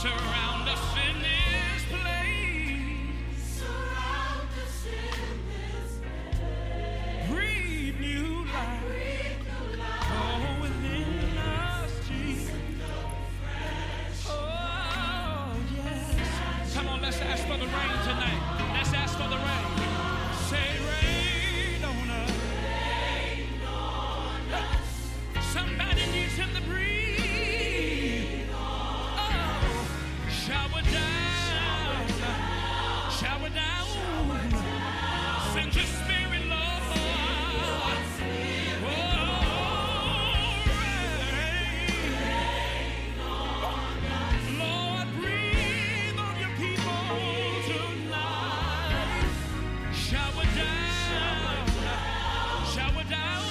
Surround us in this place. Surround us in this place. Breathe new life. Breathe new life. Oh, within us, Jesus. Oh, yes. Come on, let's ask for the rain tonight. Let's ask for the rain. Say rain on us. Rain on us. Somebody needs him to breathe. Oh, shower down. Shower down. Send your spirit, Lord. Oh, rain. Lord, breathe on your people tonight. Shower down. Shower down.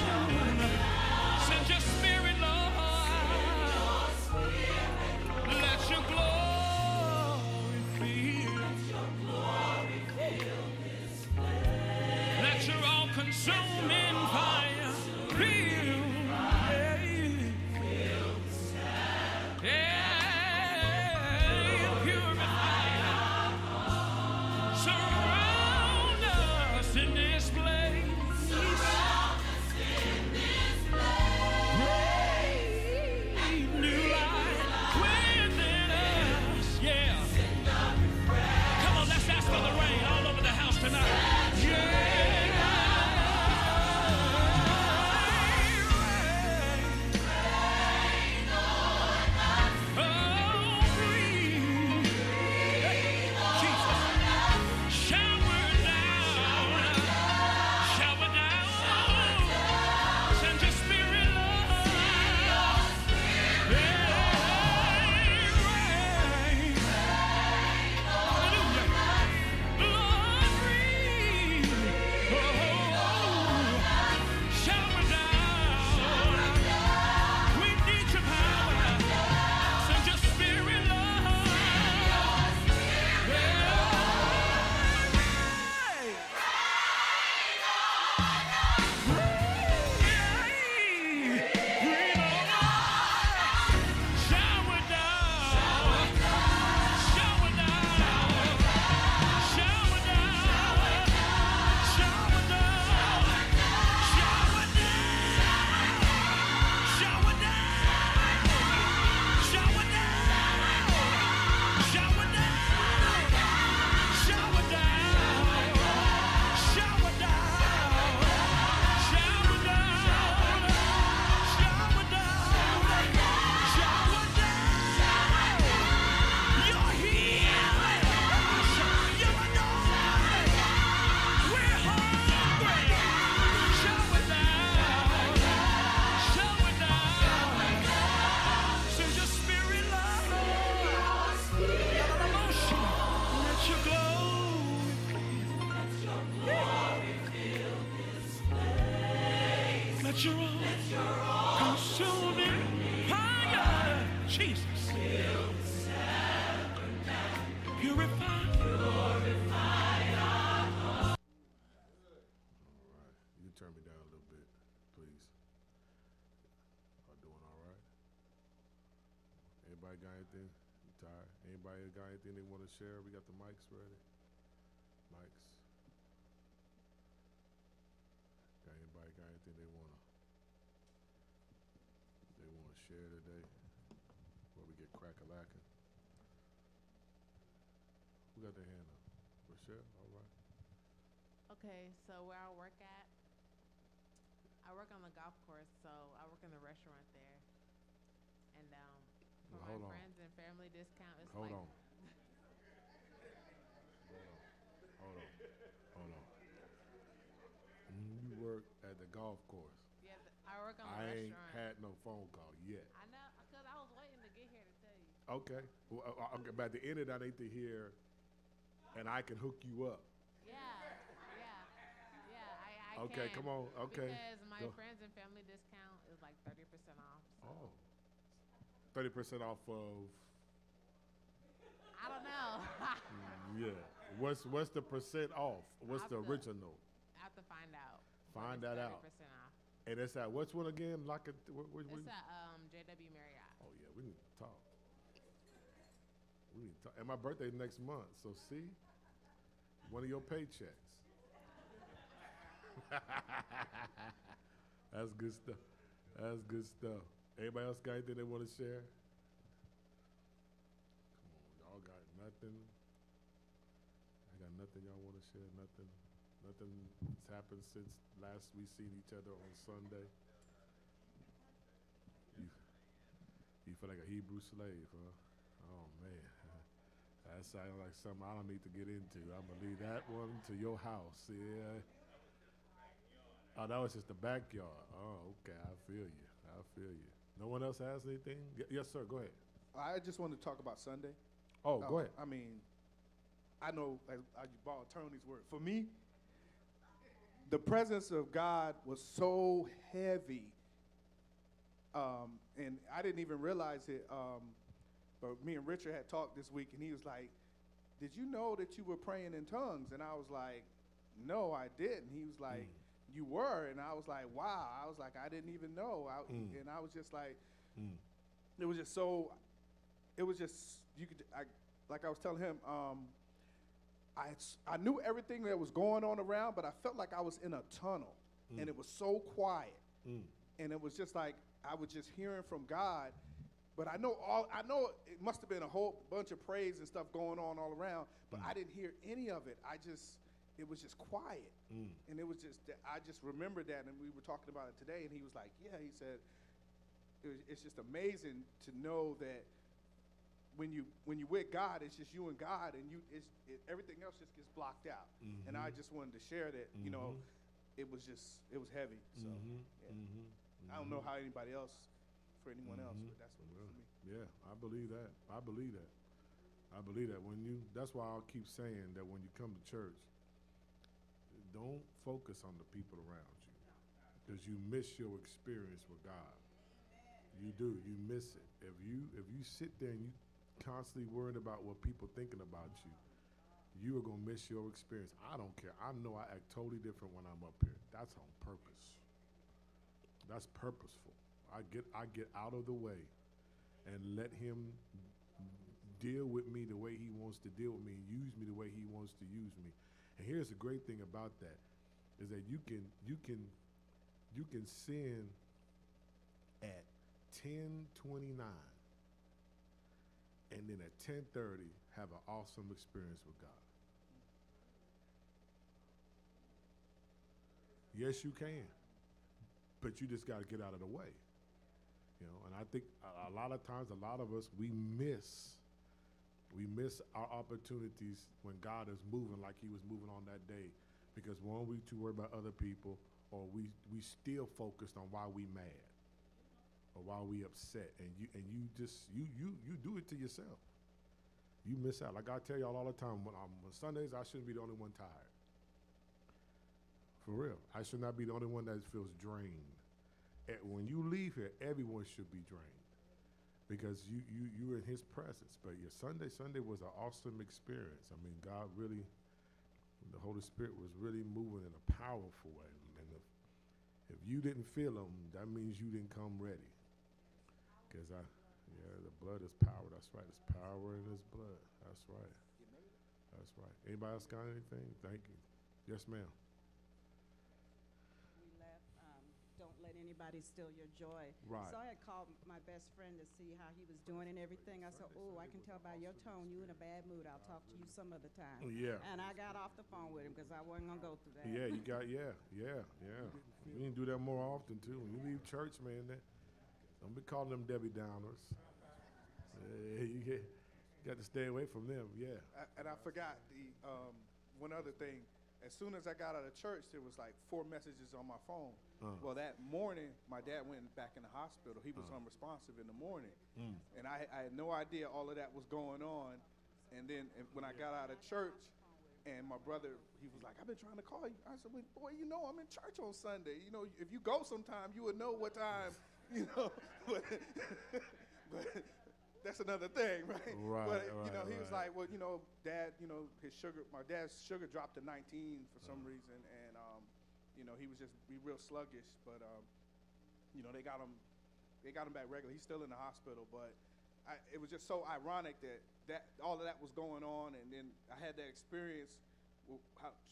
Send your spirit, Lord. Let your glory fill this place. Let your all-consuming fire fill. Purify. Surround us in this place. Breathe new life within us. Yeah. Come on, let's ask for the rain all over the house tonight. Yeah. Oh, breathe. Jesus. Shower down. Shower down. Send your spirit, Lord. Rain. Hallelujah. Lord, breathe. Oh, shower down. We need your power. Send your spirit, Lord. Breathe on us. Shower down. Shower down. Shower down. Shower down. Shower down. Shower down. Shower down. Shower down. Shower down. Shower down. Shower down. Shower down. You're healing. You're anointed. We're hungry. Shower down. Shower down. Send your spirit, Lord. Let your glory fill this place. Let your all-consuming fire, Jesus, purify. All right. You can turn me down a little bit, please. Y'all doing all right? Anybody got anything? You tired? Anybody got anything they want to share? We got the mics ready. Mics. Anybody got anything they want to share today? Before we get crack-a-lacking. Who got their hand up? Rochelle? All right. Okay, so where I work at, I work on the golf course, so I work in the restaurant there. And for Well, hold my on. friends and family discount, it's Hold like on. Hold on. You work at the golf course. yeah, I work on the I ain't restaurant. had no phone call yet. I know, because I was waiting to get here to tell you. Okay. Well, okay. But at the end of that, I need to hear, and I can hook you up. Yeah, I Okay, can. come on. Okay. Because my Go. friends and family discount is like 30% off. So. Oh. 30% off of. I don't know. Yeah. What's the percent off? What's the I'll have to- original? I have to find out. Find But that it's out. 30% off. And it's at which one again? Like It's at JW Marriott. Oh yeah, we need to talk. And my birthday next month, so see, one of your paychecks. That's good stuff. That's good stuff. Anybody else got anything they want to share? Come on, y'all got nothing? I got nothing y'all want to share? Nothing that's happened since last we seen each other on Sunday? You feel like a Hebrew slave, huh? Oh, man. That sounds like something I don't need to get into. I'm going to leave that one to your house. Yeah. Oh, that was just the backyard. Oh, okay. I feel you. I feel you. No one else has anything? Yes, sir. Go ahead. I just wanted to talk about Sunday. Oh, go ahead. I mean, I know I borrowed Tony's word. For me, the presence of God was so heavy, and I didn't even realize it. But me and Richard had talked this week, and he was like, "Did you know that you were praying in tongues?" And I was like, "No, I didn't." He was like, "You were," and I was like, "Wow!" I was like, "I didn't even know," and I was just like, it was just so. It was just like I was telling him. I knew everything that was going on around, but I felt like I was in a tunnel, and it was so quiet, and it was just like I was just hearing from God. But I know it must have been a whole bunch of praise and stuff going on all around, but I didn't hear any of it. It was just quiet, and it was just I just remembered that, and we were talking about it today, and he was like, "Yeah," he said, it's just amazing to know that when you with God, it's just you and God, and everything else just gets blocked out. And I just wanted to share that, it was heavy. So I don't know how anybody else. For anyone else, but that's what it was for me. Yeah, I believe that. I believe that. That's why I'll keep saying that when you come to church, don't focus on the people around you, because you miss your experience with God. You do. You miss it. If you sit there and you constantly worried about what people thinking about you, you are gonna miss your experience. I don't care. I know I act totally different when I'm up here. That's on purpose. That's purposeful. I get out of the way and let him deal with me the way he wants to deal with me and use me the way he wants to use me. And here's the great thing about that is that you can sin at 10:29 and then at 10:30 have an awesome experience with God. Yes, you can, but you just got to get out of the way. And I think a lot of times, a lot of us, we miss our opportunities when God is moving like he was moving on that day, because one, we too worried about other people, or we still focused on why we mad or why we upset, and you do it to yourself. You miss out. Like I tell y'all all the time, when Sundays, I shouldn't be the only one tired. For real, I should not be the only one that feels drained. When you leave here, everyone should be drained, because you're in his presence. But your Sunday was an awesome experience. I mean, God really, the Holy Spirit was really moving in a powerful way. And if you didn't feel him, that means you didn't come ready. Because the blood is power. That's right. It's power in his blood. That's right. That's right. Anybody else got anything? Thank you. Yes, ma'am. Don't let anybody steal your joy. Right. So I had called my best friend to see how he was doing and everything. I said, "Oh, I can tell by your tone you in a bad mood. I'll talk to you some other time." Yeah. And I got off the phone with him because I wasn't gonna go through that. Yeah, you got yeah. You need to do that more often too. When you leave church, man, don't be calling them Debbie Downers. You got to stay away from them. Yeah. And I forgot the one other thing. As soon as I got out of church, there was like 4 messages on my phone. Well, that morning, my dad went back in the hospital. He was unresponsive in the morning. And I had no idea all of that was going on. And then when I got out of church, and my brother, he was like, "I've been trying to call you." I said, "Well, boy, I'm in church on Sunday. If you go sometime, you would know what time, But that's another thing, right? But he was like, "Well, Dad, my dad's sugar dropped to 19 for some reason, and he was just real sluggish. But they got him back regular. He's still in the hospital, but it was just so ironic that all of that was going on, and then I had that experience with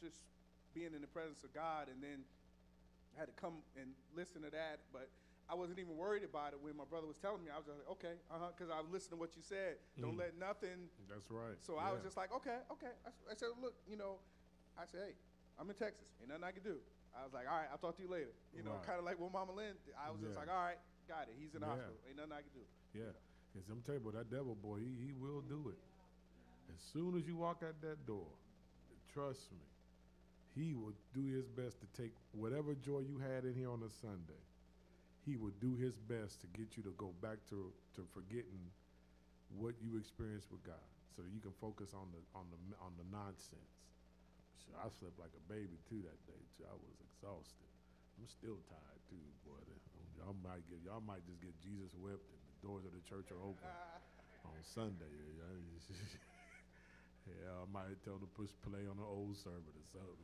just being in the presence of God, and then I had to come and listen to that, but I wasn't even worried about it when my brother was telling me. I was just like, okay, because I was listening to what you said. Don't let nothing. That's right. So I was just like, okay. I said, look, I said, hey, I'm in Texas. Ain't nothing I can do. I was like, all right, I'll talk to you later. Kind of like what Mama Lynn did. I was just like, all right, got it. He's in the hospital. Ain't nothing I can do. Yeah. Because I'm telling you, that devil boy, he will do it. As soon as you walk out that door, trust me, he will do his best to take whatever joy you had in here on a Sunday. He will do his best to get you to go back to forgetting what you experienced with God, so you can focus on the nonsense. So I slept like a baby too that day too. I was exhausted. I'm still tired too, boy. Y'all might just get Jesus wept and the doors of the church are open on Sunday. Yeah, I might tell them to push play on an old sermon or something.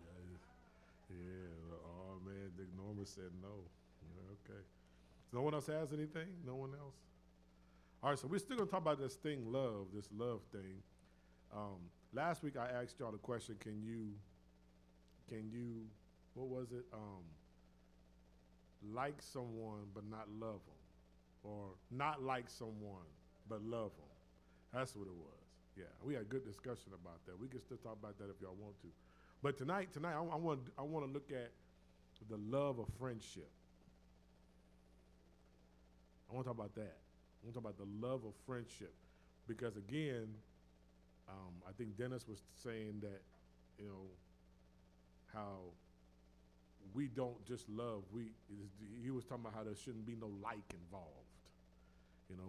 Yeah. Oh man, Dick Norman said no. Yeah, okay. No one else has anything? No one else? All right, so we're still going to talk about this love thing. Last week I asked y'all the question, can you, what was it? Like someone but not love them. Or not like someone but love them. That's what it was. Yeah, we had a good discussion about that. We can still talk about that if y'all want to. But tonight I want to look at the love of friendship. I want to talk about that. I want to talk about the love of friendship. Because again, I think Dennis was saying that, how we don't just love. He was talking about how there shouldn't be no like involved.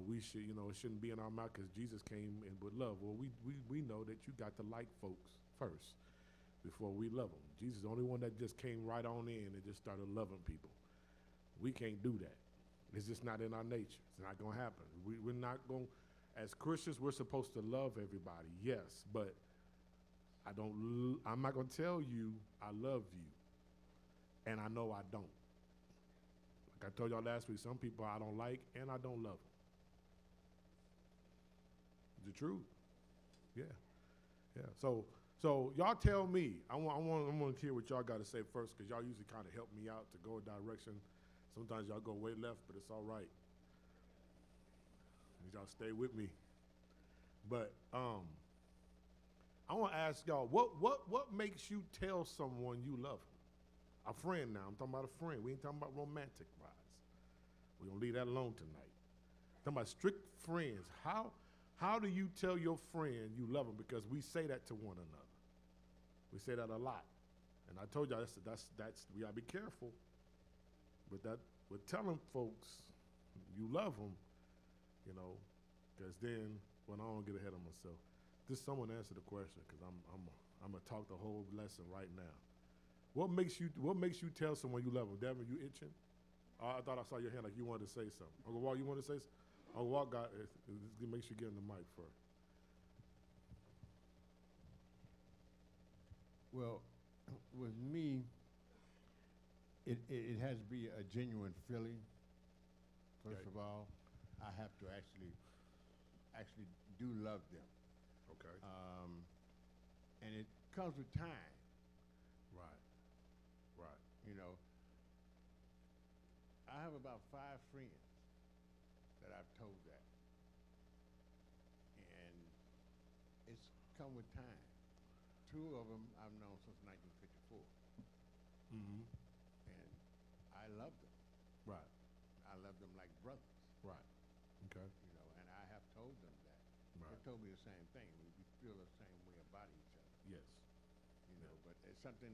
We should, it shouldn't be in our mouth because Jesus came in with love. Well, we know that you got to like folks first before we love them. Jesus is the only one that just came right on in and just started loving people. We can't do that. It's just not in our nature. It's not going to happen. We're not going, as Christians, we're supposed to love everybody, yes, but I'm not going to tell you I love you, and I know I don't. Like I told y'all last week, some people I don't like, and I don't love them. The truth. Yeah. So y'all tell me. I want to hear what y'all got to say first, because y'all usually kind of help me out to go a direction. Sometimes y'all go way left, but it's all right. Y'all stay with me. But I want to ask y'all, what makes you tell someone you love them? A friend now. I'm talking about a friend. We ain't talking about romantic wise. We're going to leave that alone tonight. I'm talking about strict friends. How do you tell your friend you love them? Because we say that to one another. We say that a lot. And I told y'all that's we got to be careful. With telling folks you love them, because then when I don't get ahead of myself, just someone answer the question, because I'm gonna talk the whole lesson right now. What makes you tell someone you love them? Devin, you itching? I thought I saw your hand like you wanted to say something. Uncle Walt, you want to say something? Uncle Walt make sure you get in the mic first. Well, with me, it has to be a genuine feeling. First of all, I have to actually do love them. Okay. And it comes with time. Right. I have about 5 friends that I've told that. And it's come with time. 2 of them I've known since 1954. Mm-hmm. And I love them. Right. I love them like brothers. Right. Okay. And I have told them that. Right. They told me the same thing. We feel the same way about each other. Yes. But it's something,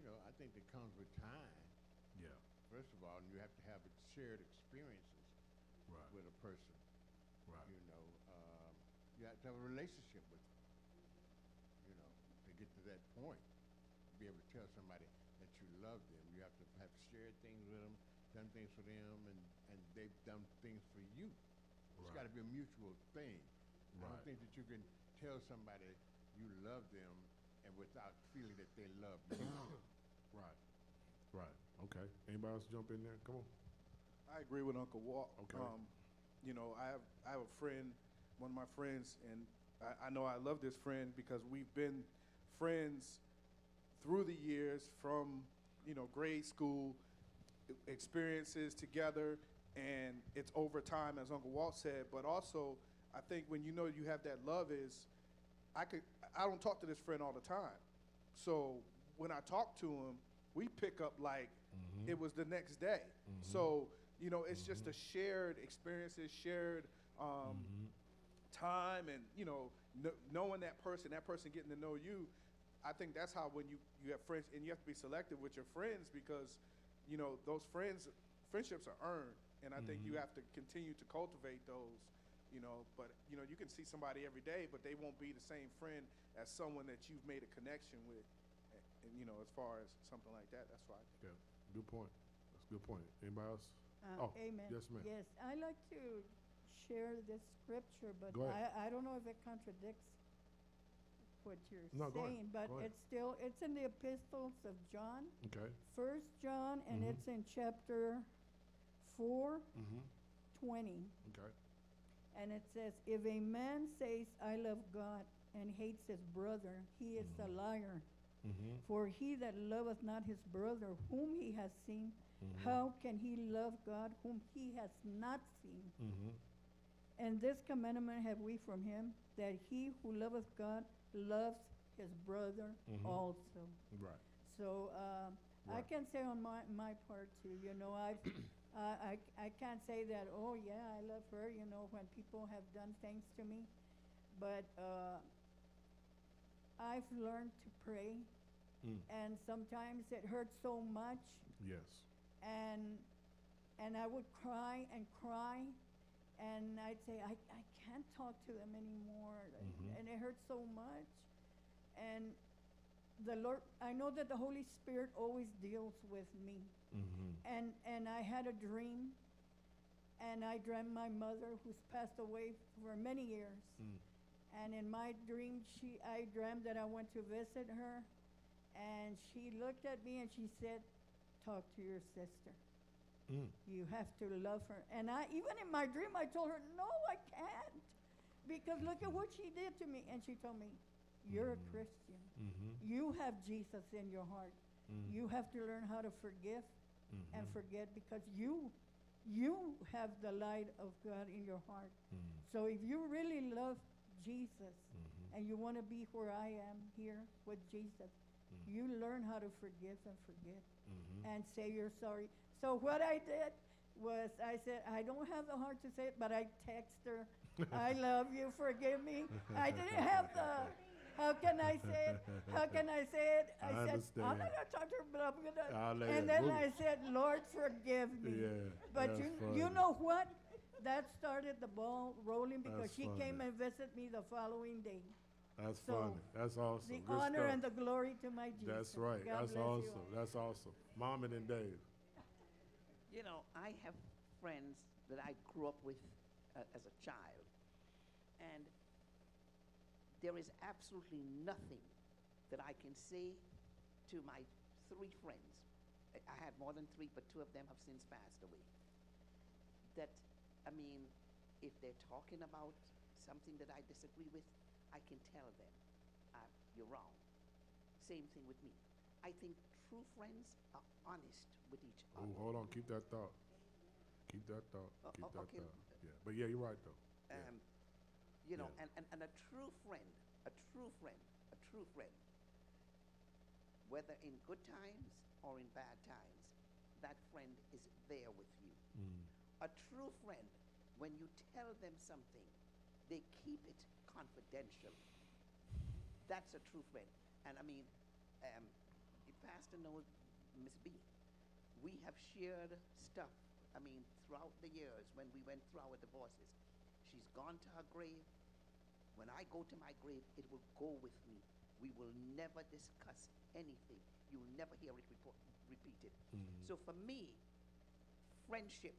I think that comes with time. Yeah. First of all, you have to have shared experiences Right. with a person. Right. You have to have a relationship with them. To get to that point, to be able to tell somebody that you love them, you have to have shared things with them, done things for them, and they've done things for you. It's Right. got to be a mutual thing. I Right. don't think that you can tell somebody you love them and without feeling that they love you. Right. Okay. Anybody else jump in there? Come on. I agree with Uncle Walt. Okay. you know, I have a friend, one of my friends, and I know I love this friend because we've been friends through the years from, you know, grade school experiences together, and it's over time, as Uncle Walt said. But also, I think when you know you have that love is, I don't talk to this friend all the time, so when I talk to him, we pick up like it was the next day. So you know, it's just a shared experiences, shared time, and you know, knowing that person getting to know you. I think that's how when you have friends, and you have to be selective with your friends because, you know, those friendships are earned, and I think you have to continue to cultivate those, you know. But, you know, you can see somebody every day, but they won't be the same friend as someone that you've made a connection with, and you know, as far as something like that. That's why. Yeah, good point. That's a good point. Anybody else? Amen. Yes, ma'am. Yes, I like to share this scripture, but Go ahead. I don't know if it contradicts what you're No, go ahead. saying, but Go ahead. it's in the epistles of John, Okay. 1 John, and it's in chapter 4, 20. Okay. And it says, if a man says, I love God, and hates his brother, he is a liar. For he that loveth not his brother whom he has seen, how can he love God whom he has not seen? And this commandment have we from him, that he who loveth God loves his brother also. Right. So I Right. can say on my part too, you know, I can't say that, oh yeah, I love her, you know, when people have done things to me. But I've learned to pray, and sometimes it hurts so much, Yes. and I would cry and cry, and I'd say, I can't talk to them anymore, and it hurts so much. And the Lord, I know that the Holy Spirit always deals with me. And I had a dream, and I dreamt my mother, who's passed away for many years. And in my dream, I dreamt that I went to visit her, and she looked at me and she said, talk to your sister. You have to love her. And even in my dream, I told her, no, I can't, because look at what she did to me. And she told me, you're a Christian. You have Jesus in your heart. You have to learn how to forgive and forget, because you have the light of God in your heart. So if you really love Jesus and you want to be where I am here with Jesus, you learn how to forgive and forget and say you're sorry. So what I did was I said, I don't have the heart to say it, but I text her, I love you, forgive me. I didn't have how can I say it? How can I say it? I said, understand. I'm not going to talk to her, but I'm going I'll to. let And it then move. I said, Lord, forgive me. Yeah, But that's you funny. know what? That started the ball rolling, because That's she came funny. and visited me the following day. That's So, funny. That's awesome. The Good honor stuff. and the glory to my Jesus. That's right. God That's bless you awesome. all. That's awesome. Mom and then Dave. You know, I have friends that I grew up with as a child, and there is absolutely nothing that I can say to my 3 friends. I had more than 3, but 2 of them have since passed away. That, I mean, if they're talking about something that I disagree with, I can tell them, you're wrong. Same thing with me. I think true friends are honest with each Oh, other. hold on. Keep that thought. Keep that thought. Keep that okay. thought. Yeah. But yeah, you're right though. Yeah. You know, Yeah. and a true friend, whether in good times or in bad times, that friend is there with you. A true friend, when you tell them something, they keep it confidential. That's a true friend. And I mean, the pastor knows Miss B. We have shared stuff, I mean, throughout the years when we went through our divorces. She's gone to her grave. When I go to my grave, it will go with me. We will never discuss anything. You will never hear it repeated. So for me, friendship,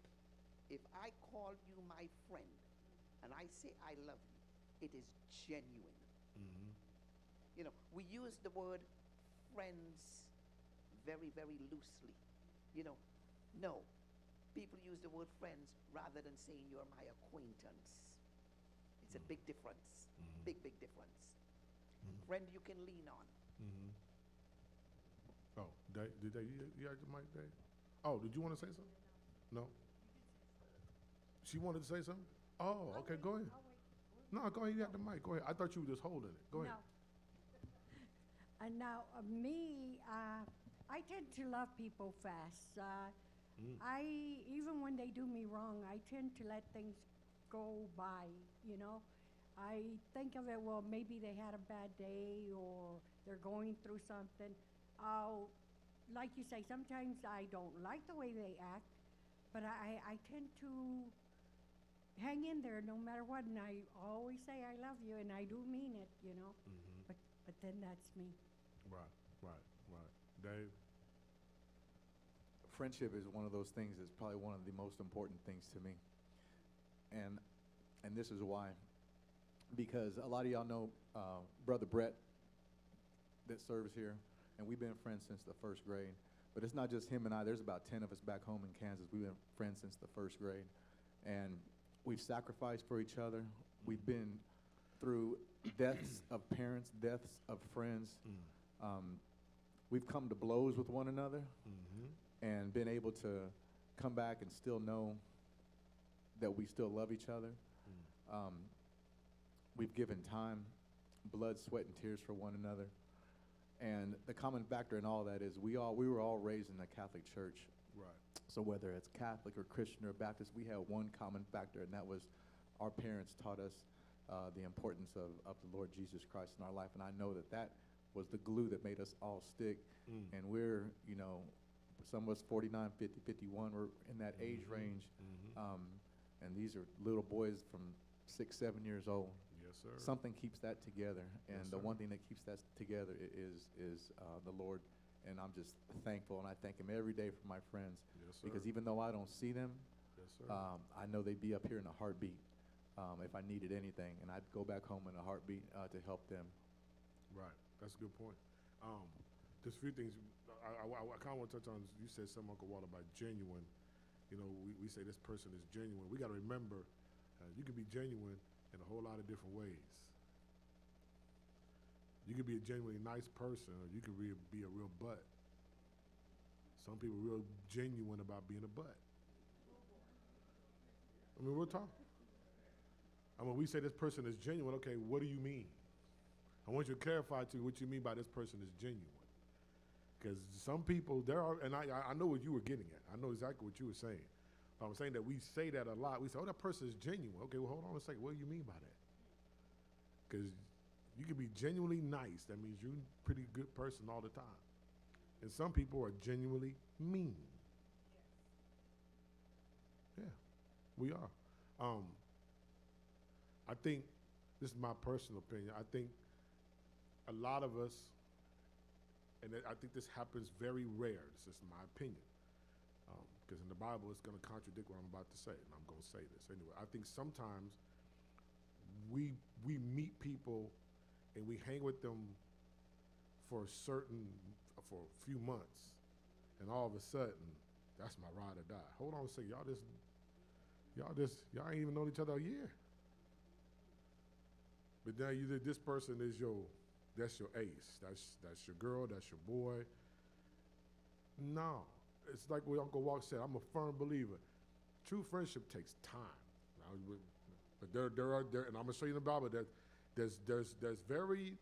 if I call you my friend and I say I love you, it is genuine. You know, we use the word friends very, very loosely. You know, no. People use the word friends rather than saying you're my acquaintance. It's a big difference. Big difference. Friend you can lean on. Oh, Dave, you had your mic, Dave? Oh, did you want to say something? No? She wanted to say something? Oh, okay, go ahead. No, go ahead, you got the mic, go ahead. I thought you were just holding it. Go ahead. And now, I tend to love people fast. Even when they do me wrong, I tend to let things go by, you know. I think of it, well, maybe they had a bad day or they're going through something. Like you say, sometimes I don't like the way they act, but I tend to hang in there no matter what, and I always say I love you, and I do mean it, you know. But then that's me. Right. Dave? Friendship is one of those things that's probably one of the most important things to me. And this is why. Because a lot of y'all know Brother Brett that serves here, and we've been friends since the first grade. But it's not just him and I. There's about 10 of us back home in Kansas. We've been friends since the first grade. And we've sacrificed for each other. We've been through deaths of parents, deaths of friends. We've come to blows with one another and been able to come back and still know that we still love each other. We've given time, blood, sweat, and tears for one another. And the common factor in all that is we were all raised in the Catholic Church. Right. So whether it's Catholic or Christian or Baptist, we had one common factor, and that was our parents taught us the importance of the Lord Jesus Christ in our life. And I know that was the glue that made us all stick. And we're, you know, some of us 49, 50, 51, we're in that age range. And these are little boys from 6, 7 years old. Yes, sir. Something keeps that together, and Yes, the sir. one thing that keeps that together is the Lord. And I'm just thankful, and I thank Him every day for my friends. Yes, sir. Because even though I don't see them, Yes, sir. I know they'd be up here in a heartbeat if I needed anything, and I'd go back home in a heartbeat to help them. Right. That's a good point. Just a few things I kind of want to touch on. You said something, Uncle Walter, about genuine. You know, we say this person is genuine. We got to remember you can be genuine in a whole lot of different ways. You can be a genuinely nice person, or you can be a real butt. Some people are real genuine about being a butt. I mean, we'll talk. I mean, we say this person is genuine. Okay, what do you mean? I want you to clarify to me what you mean by this person is genuine. Because some people, and I know what you were getting at. I know exactly what you were saying. But I'm saying that we say that a lot. We say, oh, that person is genuine. Okay, well, hold on a second. What do you mean by that? Because you can be genuinely nice. That means you're a pretty good person all the time. And some people are genuinely mean. Yeah, we are. I think, this is my personal opinion, I think a lot of us, and I think this happens very rare, this is my opinion, because in the Bible it's going to contradict what I'm about to say, and I'm going to say this anyway. I think sometimes we meet people and we hang with them for a few months, and all of a sudden, that's my ride or die. Hold on a second, y'all ain't even known each other a year. But now this person is that's your ace. That's your girl, that's your boy. No, it's like what Uncle Walk said, I'm a firm believer. True friendship takes time. But there are, and I'm gonna show you in the Bible that there's very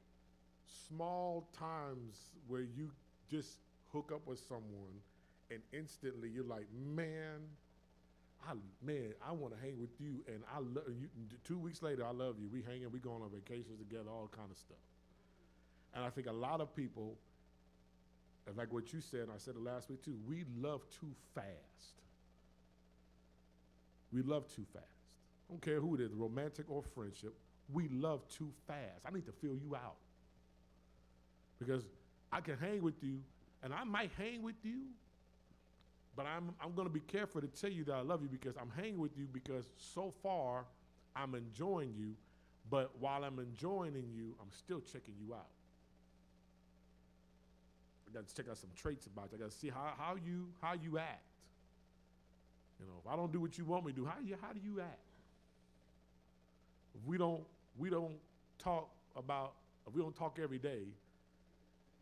small times where you just hook up with someone and instantly you're like, man, I want to hang with you, and I love you. 2 weeks later, I love you. We hanging, we going on vacations together, all kind of stuff. And I think a lot of people, and like what you said, and I said it last week too, we love too fast. We love too fast. I don't care who it is, romantic or friendship, we love too fast. I need to feel you out. Because I can hang with you, and I might hang with you, but I'm going to be careful to tell you that I love you because I'm hanging with you because so far I'm enjoying you, but while I'm enjoying you, I'm still checking you out. I got to check out some traits about you. I got to see how you act. You know, if I don't do what you want me to do, how do you act? If we don't talk about, if we don't talk every day,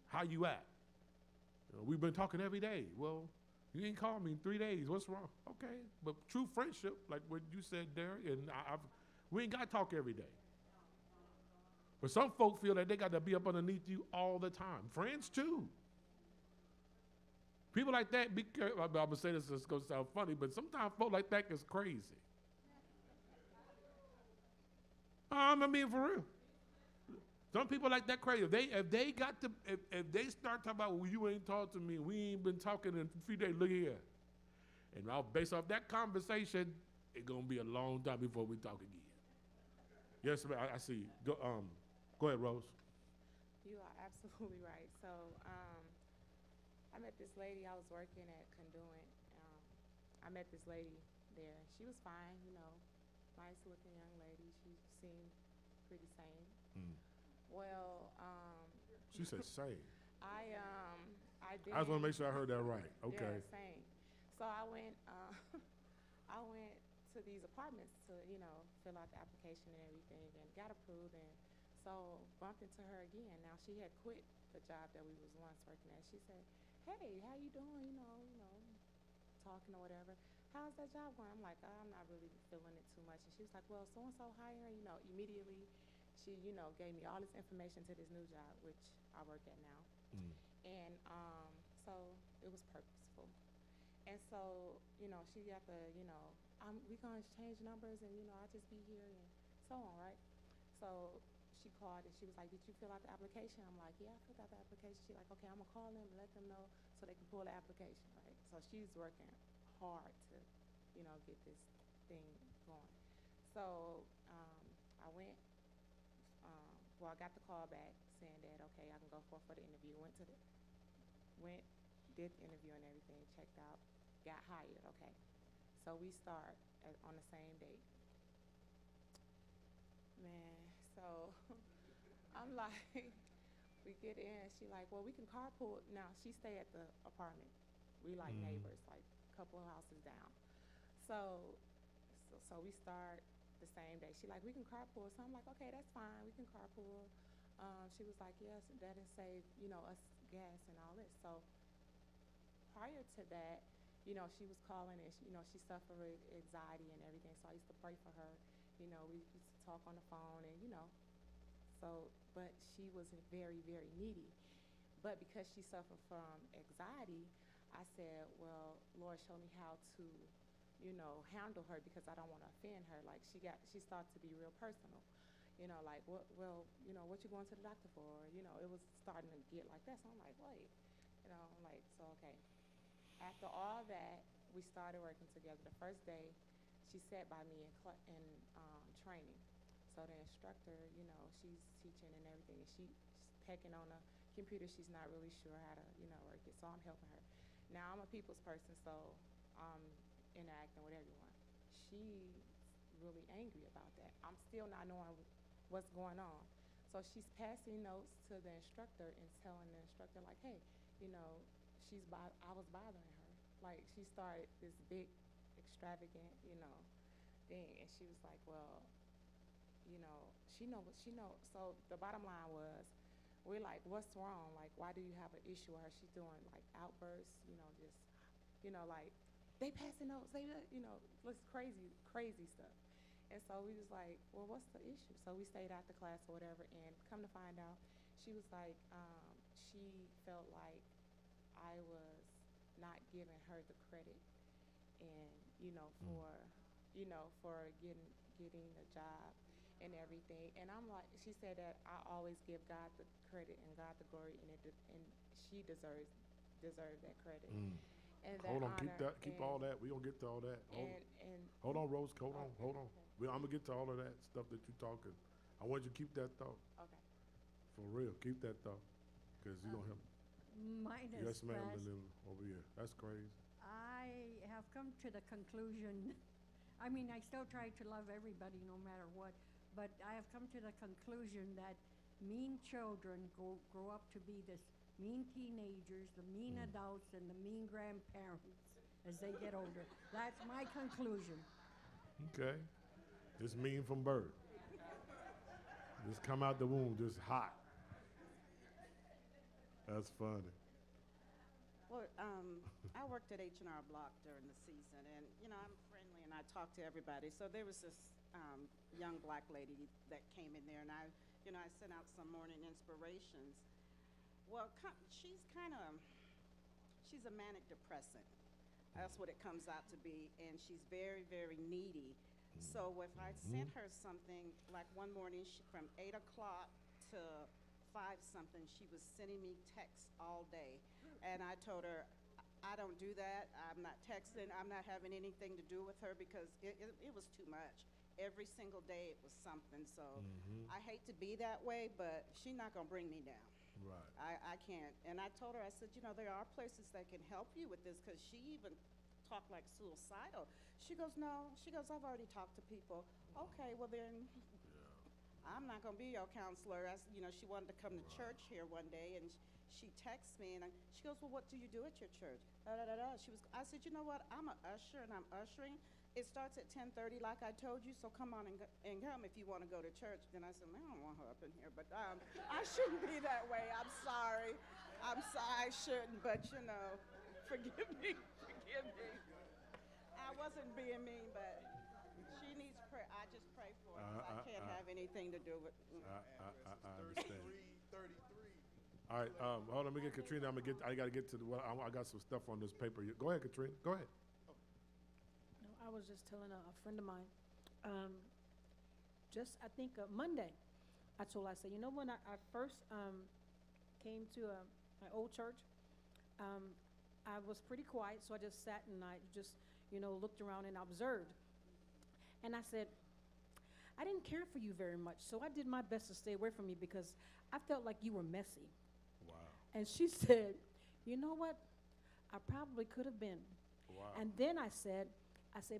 how you act? You know, we've been talking every day. Well, you ain't called me in 3 days. What's wrong? Okay, but true friendship, like what you said, Derek, and we ain't got to talk every day. But some folk feel that they got to be up underneath you all the time. Friends too. People like that, be careful. I'm going to say this, it's going to sound funny, but sometimes folk like that is crazy. I mean, for real. Some people like that crazy. If they start talking about, well, you ain't talked to me, we ain't been talking in a few days, look here. And based off that conversation, it's going to be a long time before we talk again. Yes, ma'am, I see. Go ahead, Rose. You are absolutely right. So I met this lady. I was working at Conduit. I met this lady there. She was fine, you know, nice-looking young lady. She seemed pretty sane. Well, she said sane. I did. I just want to make sure I heard that right. Okay. Yeah, same. So I went to these apartments to, you know, fill out the application and everything, and got approved, and so bumped into her again. Now she had quit the job that we was once working at. She said, "Hey, how you doing? You know, talking or whatever. How's that job going?" I'm like, "I'm not really feeling it too much." And she was like, "Well, so and so hiring." You know, immediately she, you know, gave me all this information to this new job, which I work at now. And so it was purposeful. And so, you know, she got the, you know, we gonna exchange numbers, and, you know, I'll just be here and so on, right? So she called and she was like, "Did you fill out the application?" I'm like, "Yeah, I filled out the application." She's like, "Okay, I'm gonna call them and let them know so they can pull the application," right? So she's working hard to, you know, get this thing going. So I went, well, I got the call back saying that, okay, I can go for the interview. Did the interview and everything, checked out, got hired, okay. So we start on the same date. Man, so I'm like, we get in, she like, "Well, we can carpool." Now, she stay at the apartment. We like neighbors, like a couple of houses down. So we start the same day. She like, "We can carpool." So I'm like, "Okay, that's fine, we can carpool." She was like, "Yes, that'll save, you know, us gas and all this." So prior to that, you know, she was calling and, you know, she suffered with anxiety and everything. So I used to pray for her. You know, we used to talk on the phone and, you know, so, but she was very, very needy. But because she suffered from anxiety, I said, "Well, Lord, show me how to, you know, handle her, because I don't want to offend her." Like, she started to be real personal. You know, like, what you going to the doctor for? You know, it was starting to get like that. So I'm like, wait, you know, I'm like, so, okay. After all that, we started working together. The first day, she sat by me in training. So the instructor, you know, she's teaching and everything, and she's pecking on a computer. She's not really sure how to, you know, work it. So I'm helping her. Now, I'm a people's person, so I'm interacting with everyone. She's really angry about that. I'm still not knowing what's going on. So she's passing notes to the instructor and telling the instructor, like, "Hey, you know, I was bothering her." Like, she started this big, extravagant, you know, thing. And she was like, "Well, you know, she know what she know." So the bottom line was, we're like, "What's wrong? Like, why do you have an issue with her?" She's doing, like, outbursts, you know, just, you know, like, they passing notes, they, you know, just crazy stuff. And so we was like, "Well, what's the issue?" So we stayed after class or whatever, and come to find out, she was like, she felt like I was not giving her the credit, and, you know, for getting the job and everything. And I'm like, she said that I always give God the credit and God the glory, and she deserves that credit. And that Hold on, honor, keep all that. We gonna get to all that. Hold on, Rose. Hold on. I'm gonna get to all of that stuff that you're talking. I want you to keep that thought. Okay. For real, keep that thought, because you don't have. Mine is Yes, ma'am. fast. And then over here. That's crazy. I have come to the conclusion, I mean, I still try to love everybody no matter what, but I have come to the conclusion that mean children grow up to be this mean teenagers, the mean adults, and the mean grandparents. as they get older. That's my conclusion. Okay. It's mean from birth. Just come out the womb just hot. That's funny. Well, I worked at H&R Block during the season, and I'm friendly and I talk to everybody. So there was this young black lady that came in there, and I sent out some morning inspirations. Well, she's she's a manic depressant. That's what it comes out to be, and she's very, very needy. So if I sent her something, like one morning from 8 o'clock to 5-something, she was sending me texts all day. And I told her, I don't do that. I'm not texting. I'm not having anything to do with her because it was too much. Every single day it was something. So I hate to be that way, but she's not going to bring me down. Right. I can't. And I told her, I said, there are places that can help you with this, because she even talked like suicidal. She goes, no. She goes, I've already talked to people. Okay, well then, I'm not going to be your counselor. She wanted to come to church here one day, and she texts me, and she goes, well, what do you do at your church? I said, you know what? I'm an usher, and I'm ushering. It starts at 10:30, like I told you, so come on and come if you want to go to church. Then I said, man, I don't want her up in here, but I shouldn't be that way. I'm sorry. I shouldn't, but forgive me. I wasn't being mean, but she needs prayer. I just pray for her. I can't have anything to do with. I understand. 33. All right, hold on. Let me get Katrina. I got to get to the. Well, I got some stuff on this paper. Go ahead, Katrina. Go ahead. No, I was just telling a friend of mine. I think Monday, I told her, I said, when I first came to my old church, I was pretty quiet, so I just sat and I just, looked around and observed. And I said, I didn't care for you very much, so I did my best to stay away from you because I felt like you were messy. Wow. And she said, you know what? I probably could have been. Wow. And then I said,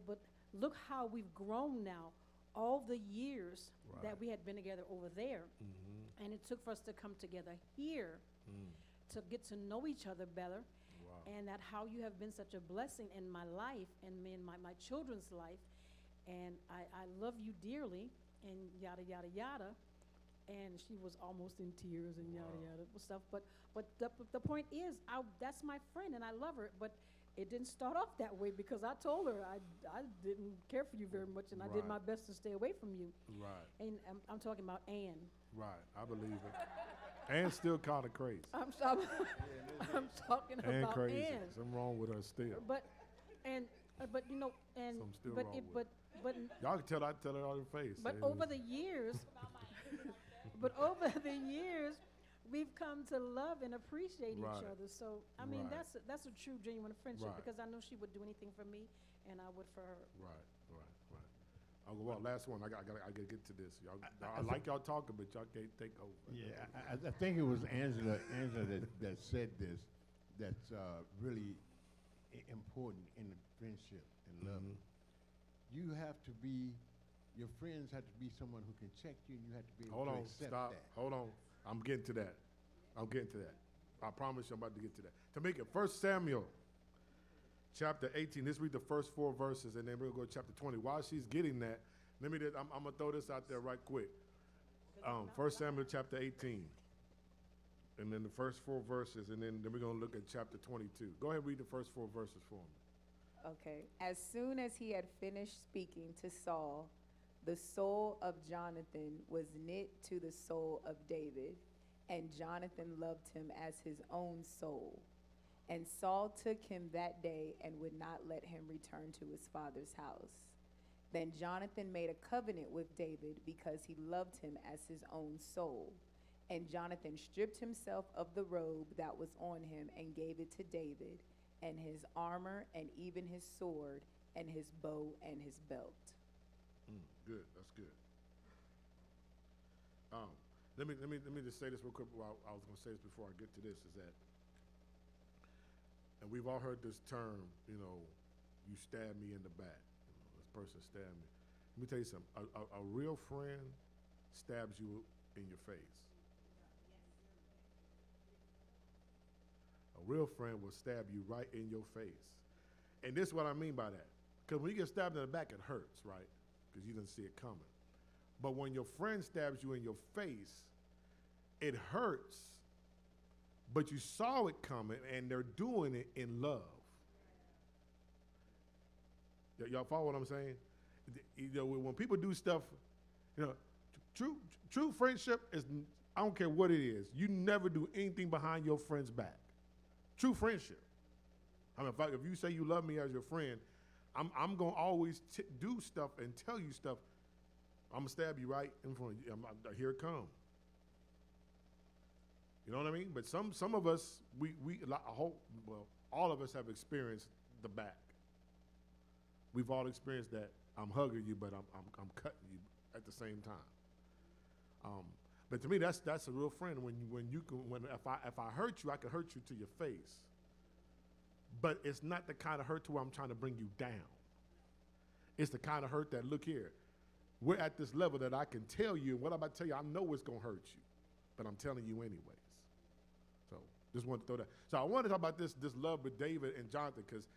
but look how we've grown now, all the years that we had been together over there. And it took for us to come together here to get to know each other better. Wow. And that how you have been such a blessing in my life and in my children's life. And I love you dearly, and yada, yada, yada. And she was almost in tears and yada, yada stuff. But the point is, that's my friend, and I love her. But it didn't start off that way because I told her I didn't care for you very much, and I did my best to stay away from you. Right. And I'm talking about Ann. Right, I believe it. Ann's still kind of crazy. I'm talking Ann about crazy. Ann. Something wrong with her still. But Something still wrong with her. but Y'all can tell. I tell it on her face. But over the years, we've come to love and appreciate each other. So I mean, that's a true, genuine friendship because I know she would do anything for me, and I would for her. Right. Well, last one. I got to get to this. I like y'all talking, but y'all can't take over. Yeah, I think it was Angela that said this. That's really important in the friendship and love. You have to be. Your friends have to be someone who can check you, and you have to be able to accept that. Hold on. I'm getting to that. I promise you I'm about to get to that. To make it 1 Samuel, chapter 18. Let's read the first 4 verses, and then we'll go to chapter 20. While she's getting that, I'm going to throw this out there right quick. 1 Samuel, chapter 18. And then the first 4 verses, and then we're going to look at chapter 22. Go ahead and read the first 4 verses for me. Okay. As soon as he had finished speaking to Saul, the soul of Jonathan was knit to the soul of David, and Jonathan loved him as his own soul. And Saul took him that day and would not let him return to his father's house. Then Jonathan made a covenant with David because he loved him as his own soul. And Jonathan stripped himself of the robe that was on him and gave it to David, and his armor, and even his sword, and his bow, and his belt. Good. That's good. Let me just say this real quick. Well, I was going to say this before I get to this. Is that, and we've all heard this term. You stab me in the back. This person stabbed me. Let me tell you something. A real friend stabs you in your face. A real friend will stab you right in your face. And this is what I mean by that. Because when you get stabbed in the back, it hurts, right? Because you didn't see it coming. But when your friend stabs you in your face, it hurts, but you saw it coming, and they're doing it in love. Y'all follow what I'm saying? You know, when people do stuff, you know, true friendship is, I don't care what it is, you never do anything behind your friend's back. True friendship. I mean, if you say you love me as your friend, I'm going to always do stuff and tell you stuff. I'm going to stab you right in front of you. Here it comes. You know what I mean? But some of us, all of us have experienced the back. We've all experienced that. I'm hugging you, but I'm cutting you at the same time. But to me, that's a real friend. If I hurt you, I can hurt you to your face. But it's not the kind of hurt to where I'm trying to bring you down. It's the kind of hurt that, look here, we're at this level that I can tell you, and what I'm about to tell you, I know it's going to hurt you, but I'm telling you anyways. So just wanted to throw that. So I want to talk about this love with David and Jonathan, because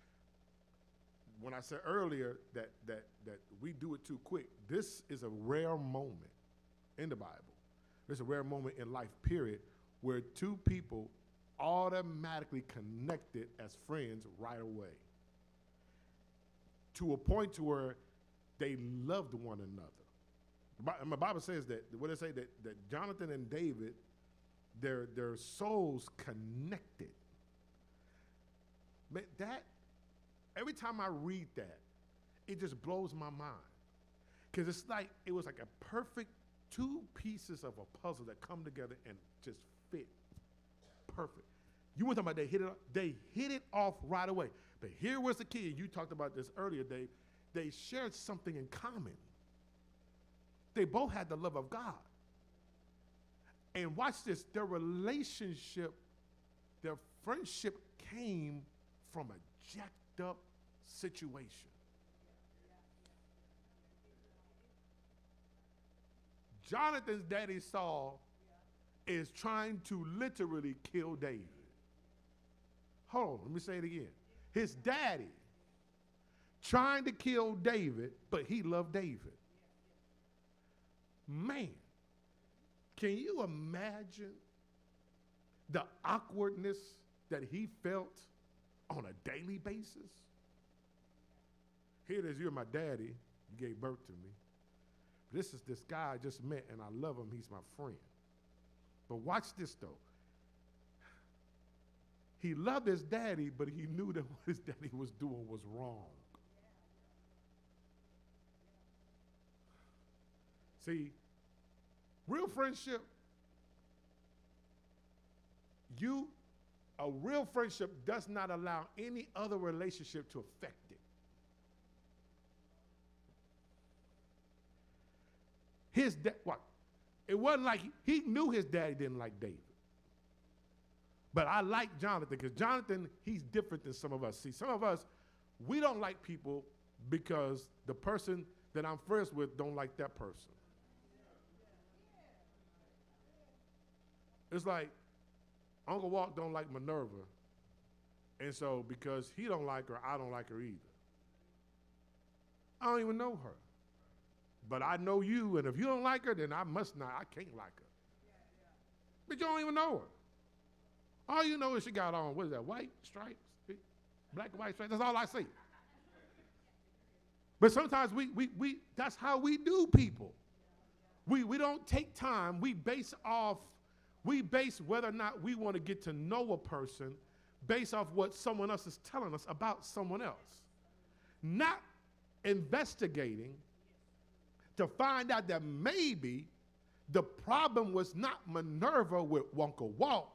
when I said earlier that we do it too quick, this is a rare moment in the Bible. It's a rare moment in life, period, where two people automatically connected as friends right away, to a point to where they loved one another. My Bible says that, what it say, that Jonathan and David, their souls connected. But that, every time I read that, it just blows my mind. Because it's like, it was like a perfect two pieces of a puzzle that come together and just fit perfect. You were talking about they hit it off right away. But here was the key. You talked about this earlier, Dave. They shared something in common. They both had the love of God. And watch this, their relationship, their friendship came from a jacked up situation. Jonathan's daddy Saul is trying to literally kill David. Hold on, let me say it again. His daddy trying to kill David, but he loved David. Man, can you imagine the awkwardness that he felt on a daily basis? Here it is, you're my daddy, you gave birth to me. This is this guy I just met, and I love him, he's my friend. But watch this, though. He loved his daddy, but he knew that what his daddy was doing was wrong. See, real friendship, a real friendship does not allow any other relationship to affect it. His dad, what? It wasn't like he knew his daddy didn't like David. But I like Jonathan, because Jonathan, he's different than some of us. See, some of us, we don't like people because the person that I'm friends with don't like that person. It's like Uncle Walt don't like Minerva, and so because he don't like her, I don't like her either. I don't even know her. But I know you, and if you don't like her, then I can't like her. But you don't even know her. All you know is she got on, what is that, white stripes? Black and white stripes, that's all I see. But sometimes we that's how we do people. We don't take time, we base whether or not we want to get to know a person based off what someone else is telling us about someone else. Not investigating to find out that maybe the problem was not Minerva with Uncle Walt,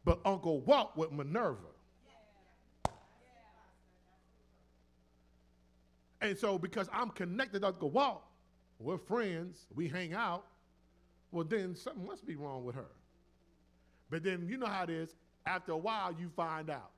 but Uncle Walt with Minerva. And so because I'm connected to Uncle Walt, we're friends, we hang out, well then something must be wrong with her. But then you know how it is, after a while you find out.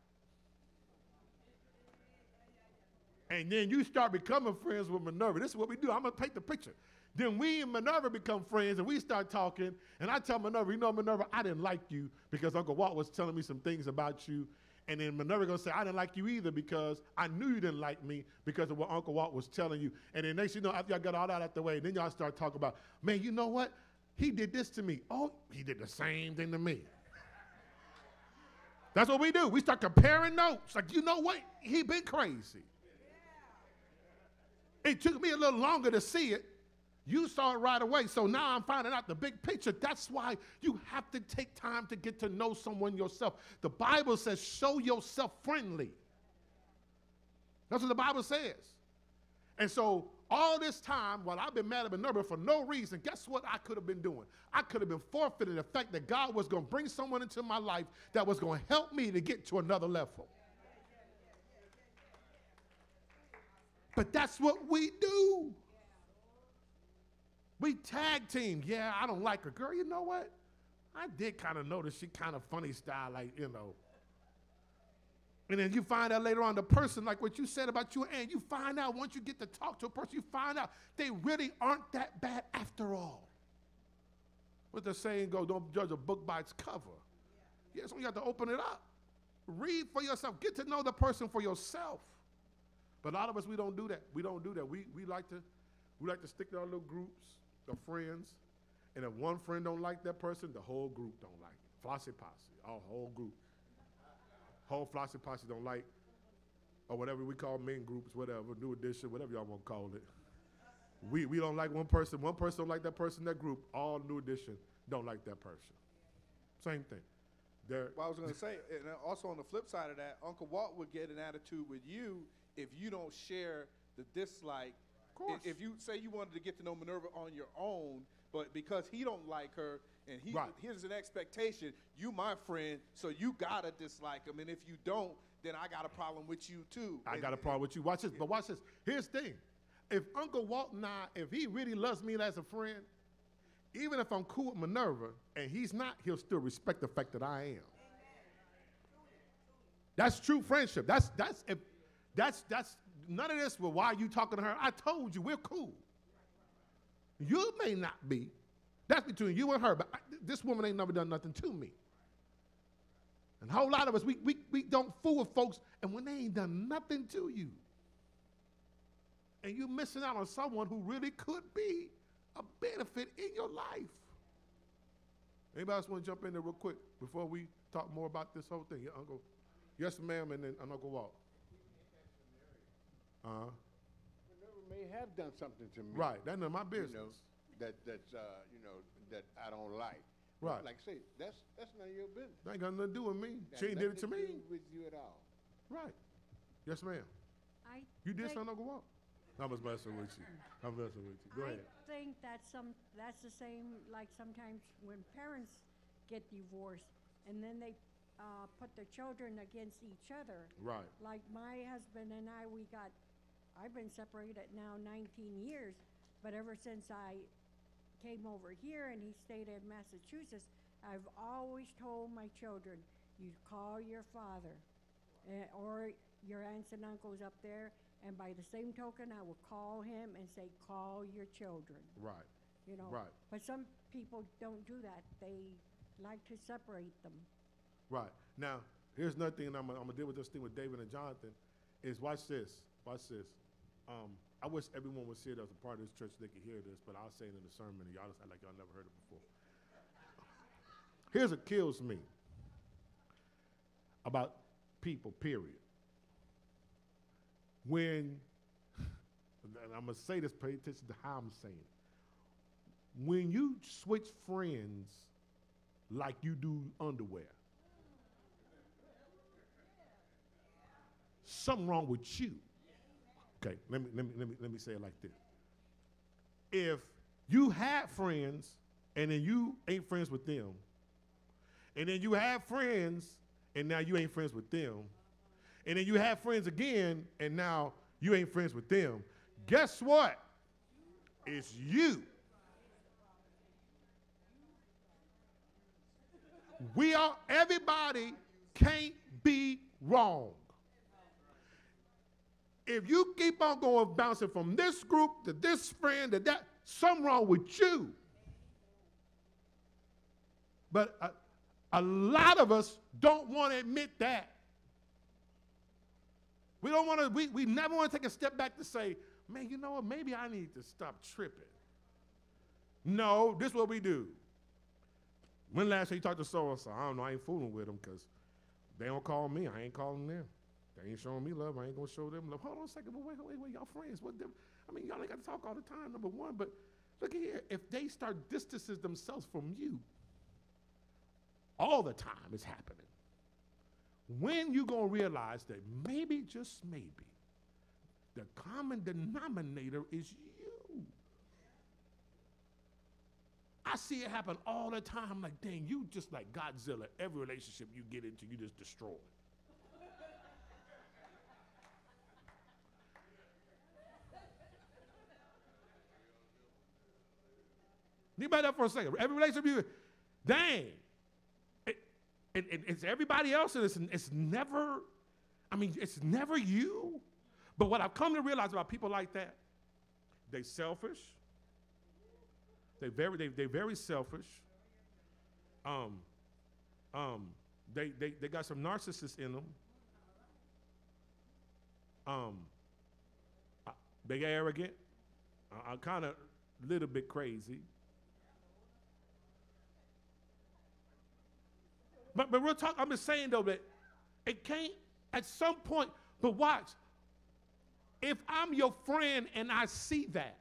And then you start becoming friends with Minerva. This is what we do. I'm going to paint the picture. Then we and Minerva become friends, and we start talking, and I tell Minerva, you know, Minerva, I didn't like you because Uncle Walt was telling me some things about you, And then Minerva going to say, I didn't like you either because I knew you didn't like me because of what Uncle Walt was telling you. And then next you know, after y'all got all that out the way, then y'all start talking about, man, you know what? He did this to me. Oh, he did the same thing to me. That's what we do. We start comparing notes. Like, you know what? He been crazy. It took me a little longer to see it. You saw it right away. So now I'm finding out the big picture. That's why you have to take time to get to know someone yourself. The Bible says, show yourself friendly. That's what the Bible says. And so all this time, while I've been mad at Minerva for no reason, guess what I could have been doing? I could have been forfeiting the fact that God was going to bring someone into my life that was going to help me to get to another level. But that's what we do. We tag team. Yeah, I don't like her. Girl, you know what? I did kind of notice she kind of funny style, like, you know. And then you find out later on the person, like what you said about you, and you find out once you get to talk to a person, you find out they really aren't that bad after all. What the saying goes, don't judge a book by its cover. Yeah, so you have to open it up. Read for yourself. Get to know the person for yourself. But a lot of us, we don't do that. We don't do that. We like to stick to our little groups of friends. And if one friend don't like that person, the whole group don't like it. Flossy posse, our whole group. Whole flossy posse don't like, or whatever we call men groups, whatever, new edition, whatever y'all want to call it. We don't like one person don't like that person, that group, all new edition don't like that person. Same thing. Well, I was going to say, and also on the flip side of that, Uncle Walt would get an attitude with you if you don't share the dislike. Of course. If you say you wanted to get to know Minerva on your own, but because he don't like her, and here's an expectation, you my friend, so you gotta dislike him, and if you don't, then I got a problem with you too. I got a problem with you. Watch this, but watch this. Here's the thing. If Uncle Walt and I, if he really loves me as a friend, even if I'm cool with Minerva and he's not, he'll still respect the fact that I am. That's true friendship. That's none of this, well, why are you talking to her? I told you, we're cool. You may not be. That's between you and her, but this woman ain't never done nothing to me. And a whole lot of us, we don't fool with folks, and when they ain't done nothing to you, and you're missing out on someone who really could be a benefit in your life. Anybody else want to jump in there real quick before we talk more about this whole thing? Yeah, Uncle. Yes, ma'am, and then Uncle Walt. Minerva may have done something to me. Right, that's none of my business. You know, that I don't like. Right. Like I say, that's none of your business. That ain't got nothing to do with me. That She ain't did it to nothing me. do with you at all. Right. Yes, ma'am. You did something, Uncle Walt? I'm just messing with you. I'm messing with you. Go ahead. I think that's the same like sometimes when parents get divorced and then they put their children against each other. Right. Like my husband and I, I've been separated now 19 years, but ever since I came over here and he stayed in Massachusetts, I've always told my children, you call your father or your aunts and uncles up there, and by the same token, I will call him and say, call your children. Right. You know. Right. But some people don't do that. They like to separate them. Right. Now, here's another thing, and I'm gonna deal with this thing with David and Jonathan, is watch this. Watch this. I wish everyone was here that was a part of this church so they could hear this, but I'll say it in the sermon, and y'all just act like y'all never heard it before. Here's what kills me about people, period. When, and I'm going to say this, pay attention to how I'm saying it. When you switch friends like you do underwear, something wrong with you. Okay, let me say it like this. If you had friends and then you ain't friends with them, and then you have friends and now you ain't friends with them, and then you have friends again and now you ain't friends with them, guess what? It's you. Everybody can't be wrong. If you keep on going bouncing from this group to this friend to that, something wrong with you. But a lot of us don't want to admit that. We don't want to, we never want to take a step back to say, man, you know what, maybe I need to stop tripping. No, this is what we do. When last time you talked to so-and-so? I don't know, I ain't fooling with them because they don't call me, I ain't calling them. They ain't showing me love, I ain't going to show them love. Hold on a second, but wait, y'all friends. What them? I mean, y'all ain't got to talk all the time, number one, but look here, if they start distancing themselves from you, all the time it's happening. When you going to realize that maybe, just maybe, the common denominator is you. I see it happen all the time. I'm like, dang, you just like Godzilla. Every relationship you get into, you just destroy. Think about that for a second. Every relationship you, dang. It's everybody else, and it's never, I mean, it's never you. But what I've come to realize about people like that, they selfish. They're very selfish. They got some narcissists in them. They arrogant. I'm kind of a little bit crazy. But real talk, I'm just saying though that it can't at some point, but watch. If I'm your friend and I see that,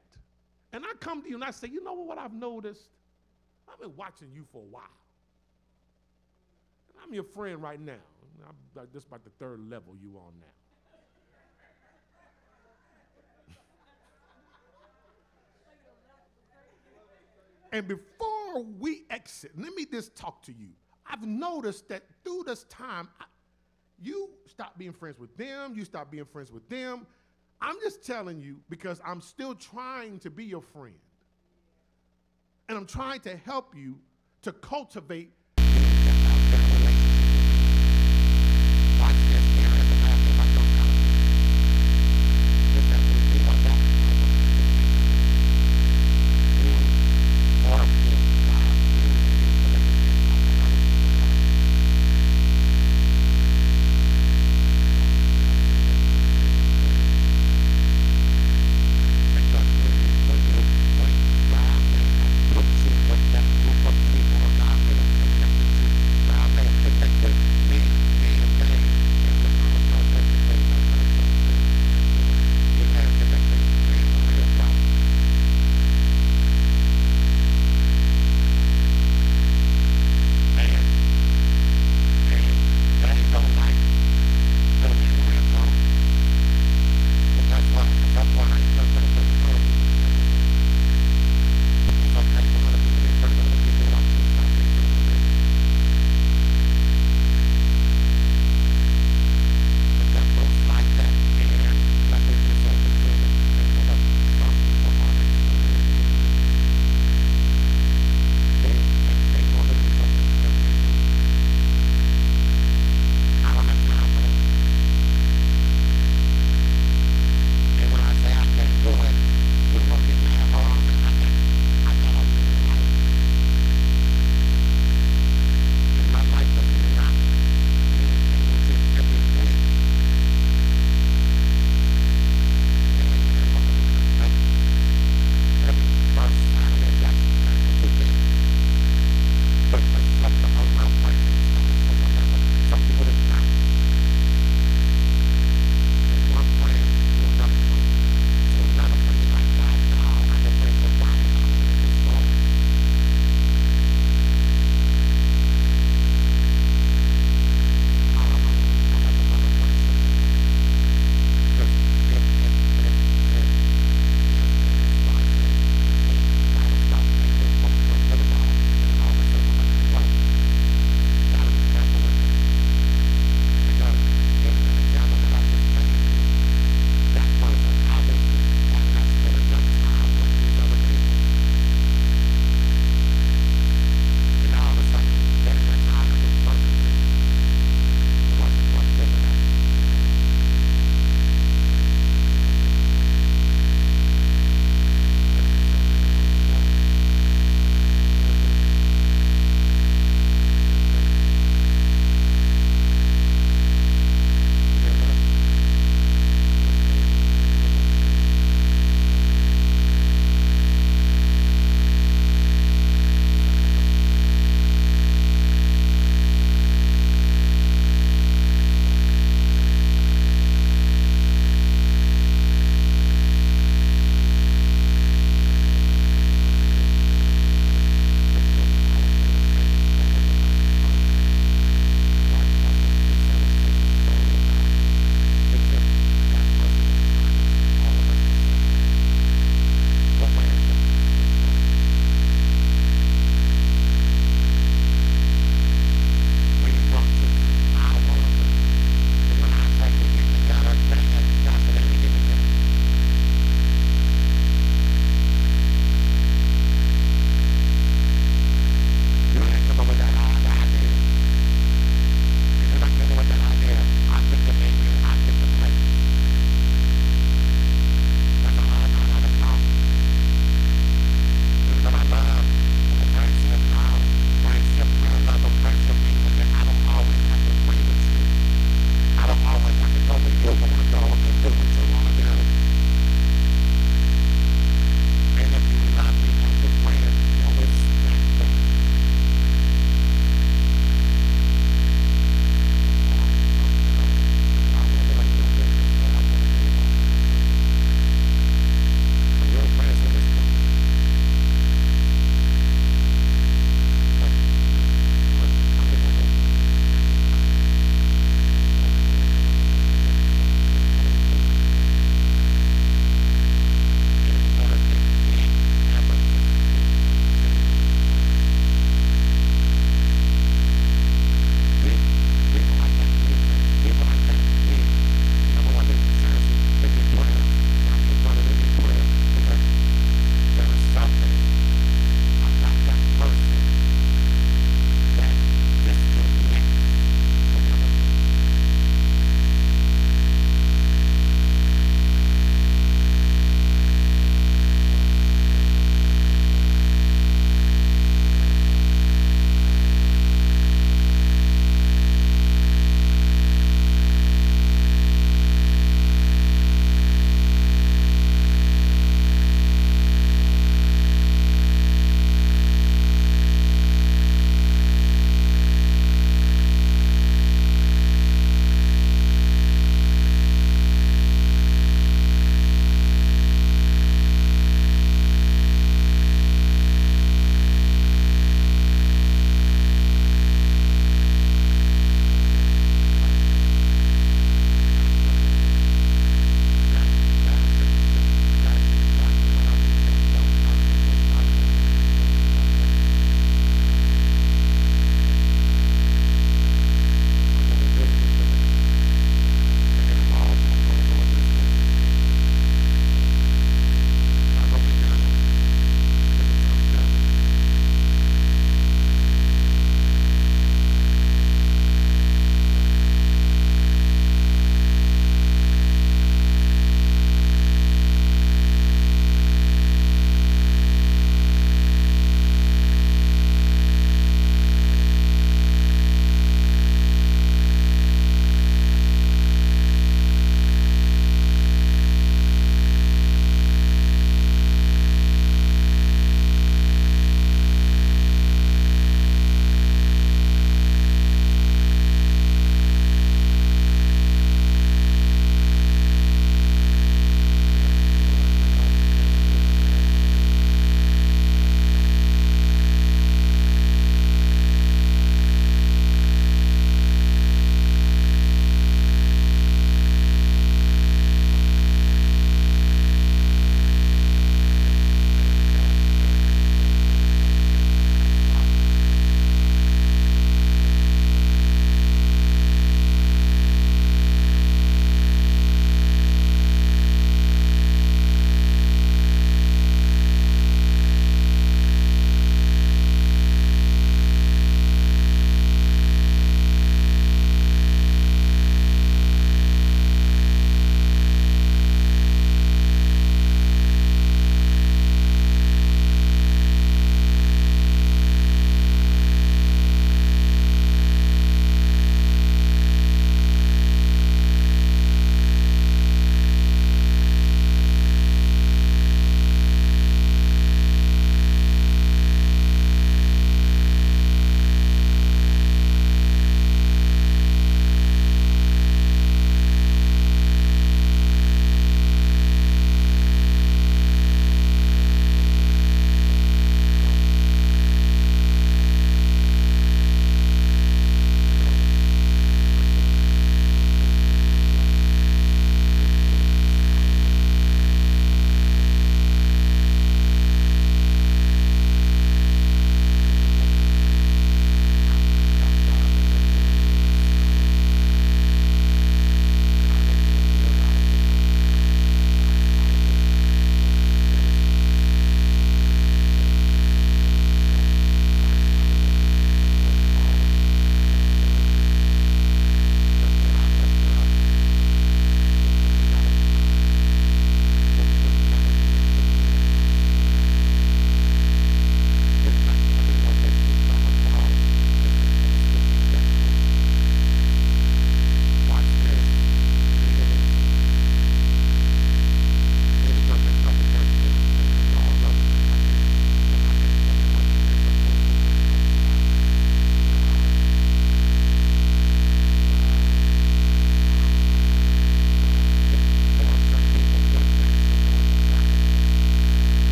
and I come to you and I say, you know what I've noticed? I've been watching you for a while. And I'm your friend right now. I'm like just about the third level you on now. And before we exit, let me just talk to you. I've noticed that through this time, you stop being friends with them, you stop being friends with them. I'm just telling you because I'm still trying to be your friend. And I'm trying to help you to cultivate.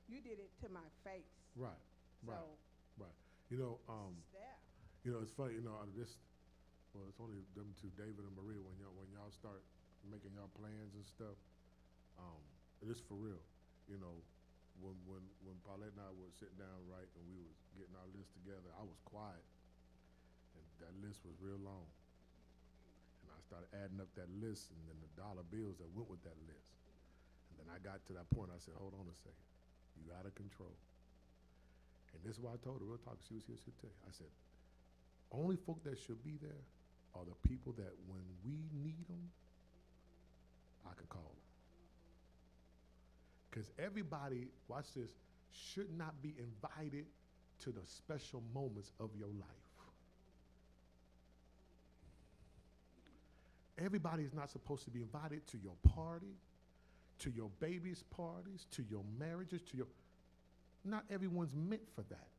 You did it to my face. Right, right, So right. You know, it's there. you know, it's funny. You know, well, it's only them two, David and Maria. When y'all start making y'all plans and stuff, it is for real. You know, when Paulette and I were sitting down, right, and we was getting our list together, I was quiet, and that list was real long. And I started adding up that list, and then the dollar bills that went with that list. And then I got to that point. I said, "Hold on a second, you out of control." And this is why I told her, real talk. She was here. She'll tell you. I said, only folk that should be there are the people that when we need them, I can call them. Because everybody, watch this, should not be invited to the special moments of your life. Everybody is not supposed to be invited to your party, to your baby's parties, to your marriages, not everyone's meant for that.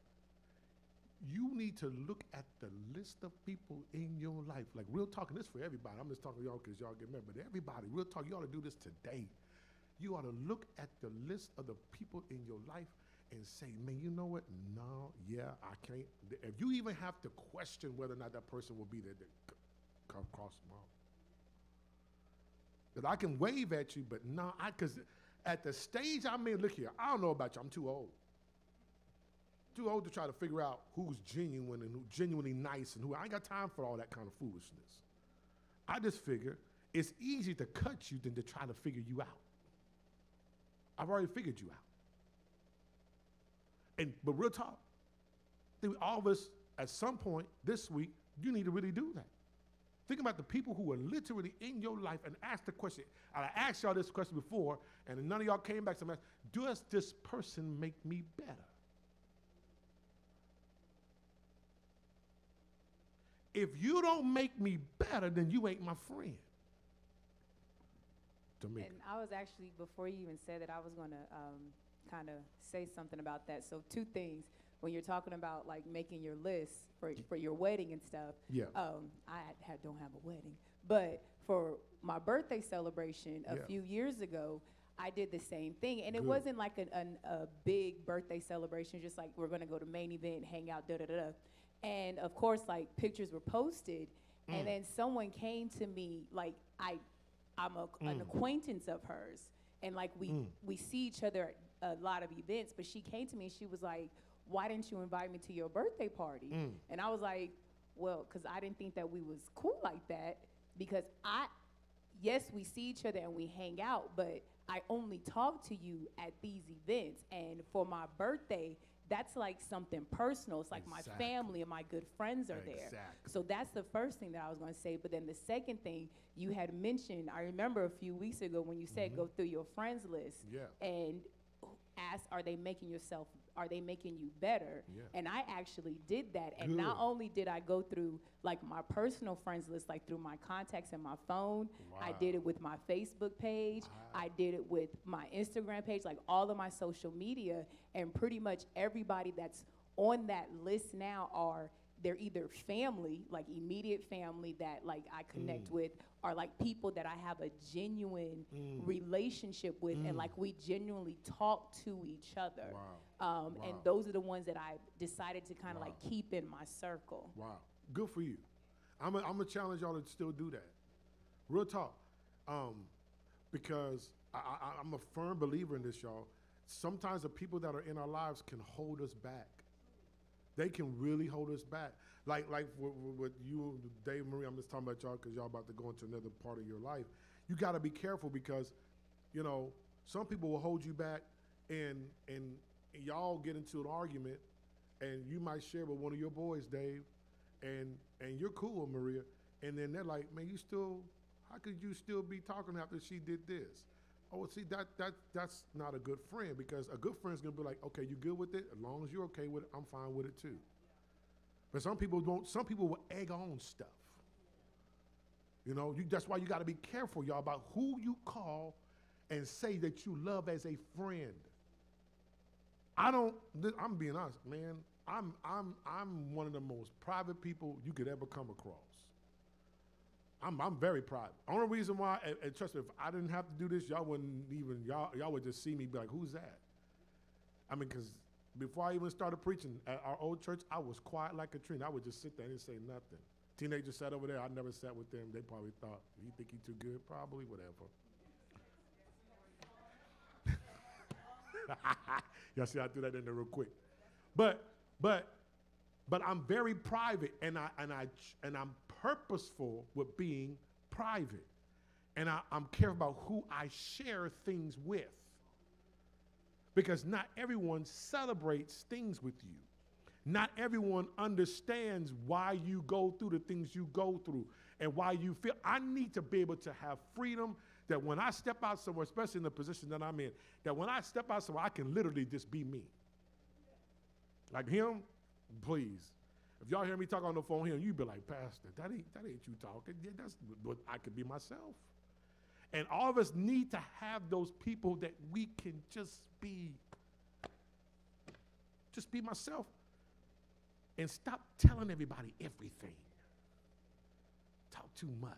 You need to look at the list of people in your life. Like, real talking, this for everybody. I'm just talking to y'all because y'all get married, but everybody, real talk, you ought to do this today. You ought to look at the list of the people in your life and say, man, you know what? No, yeah, I can't. If you even have to question whether or not that person will be there, come cross them off. Because I can wave at you, but no, because at the stage I'm in, look here, I don't know about you, I'm too old. Too old to try to figure out who's genuine and who's genuinely nice and who. I ain't got time for all that kind of foolishness. I just figure it's easier to cut you than to try to figure you out. I've already figured you out. But real talk, all of us at some point this week, you need to really do that. Think about the people who are literally in your life and ask the question. I asked y'all this question before, and none of y'all came back. So I'm asking, does this person make me better? If you don't make me better, then you ain't my friend. Tamika. And I was actually, before you even said that, I was going to kind of say something about that. So 2 things. When you're talking about like making your list for your wedding and stuff, yeah. I don't have a wedding, but for my birthday celebration a few years ago, I did the same thing, and it wasn't like a big birthday celebration, just like we're gonna go to main event, hang out, and of course like pictures were posted, and then someone came to me, like I'm an acquaintance of hers, and like we see each other at a lot of events, but she came to me and she was like, why didn't you invite me to your birthday party? And I was like, well, because I didn't think that we was cool like that, because yes, we see each other and we hang out, but I only talk to you at these events. And for my birthday, that's like something personal. It's like my family and my good friends are there. So that's the first thing that I was going to say. But then the second thing you had mentioned, I remember a few weeks ago when you said go through your friends list and ask, are they making you better? And I actually did that. And not only did I go through like my personal friends list, like through my contacts in my phone, I did it with my Facebook page, I did it with my Instagram page, like all of my social media, and pretty much everybody that's on that list now they're either family, like immediate family that like I connect with, or like people that I have a genuine relationship with, and like we genuinely talk to each other. And those are the ones that I decided to kind of like keep in my circle. Wow, good for you. I'm gonna challenge y'all to still do that. Real talk, because I'm a firm believer in this, y'all. Sometimes the people that are in our lives can hold us back. They can really hold us back. Like with you, Dave, Marie, I'm just talking about y'all because y'all about to go into another part of your life. You got to be careful because, you know, some people will hold you back and y'all get into an argument and you might share with one of your boys, Dave, and you're cool with Maria, and then they're like, man, how could you still be talking after she did this? Oh, see, that's not a good friend, because a good friend's gonna be like, okay, you good with it? As long as you're okay with it, I'm fine with it too. But some people won't. Some people will egg on stuff. You know, that's why you gotta be careful, y'all, about who you call and say that you love as a friend. I'm being honest, man. I'm one of the most private people you could ever come across. I'm very private. Only reason why, and trust me, if I didn't have to do this, y'all wouldn't even, y'all would just see me be like, who's that? I mean, because before I even started preaching at our old church, I was quiet like a tree. I would just sit there and say nothing. Teenagers sat over there. I never sat with them. They probably thought, you think he too good? Probably, whatever. Y'all see I threw that in there real quick. But I'm very private, and I'm purposeful with being private. And I'm careful about who I share things with. Because not everyone celebrates things with you. Not everyone understands why you go through the things you go through and why you feel. I need to be able to have freedom that when I step out somewhere, especially in the position that I'm in, that when I step out somewhere, I can literally just be me. Like him, please. If y'all hear me talk on the phone here, you be like, Pastor, that ain't you talking. Yeah, that's what I could be myself. And all of us need to have those people that we can just be myself. And stop telling everybody everything. Talk too much.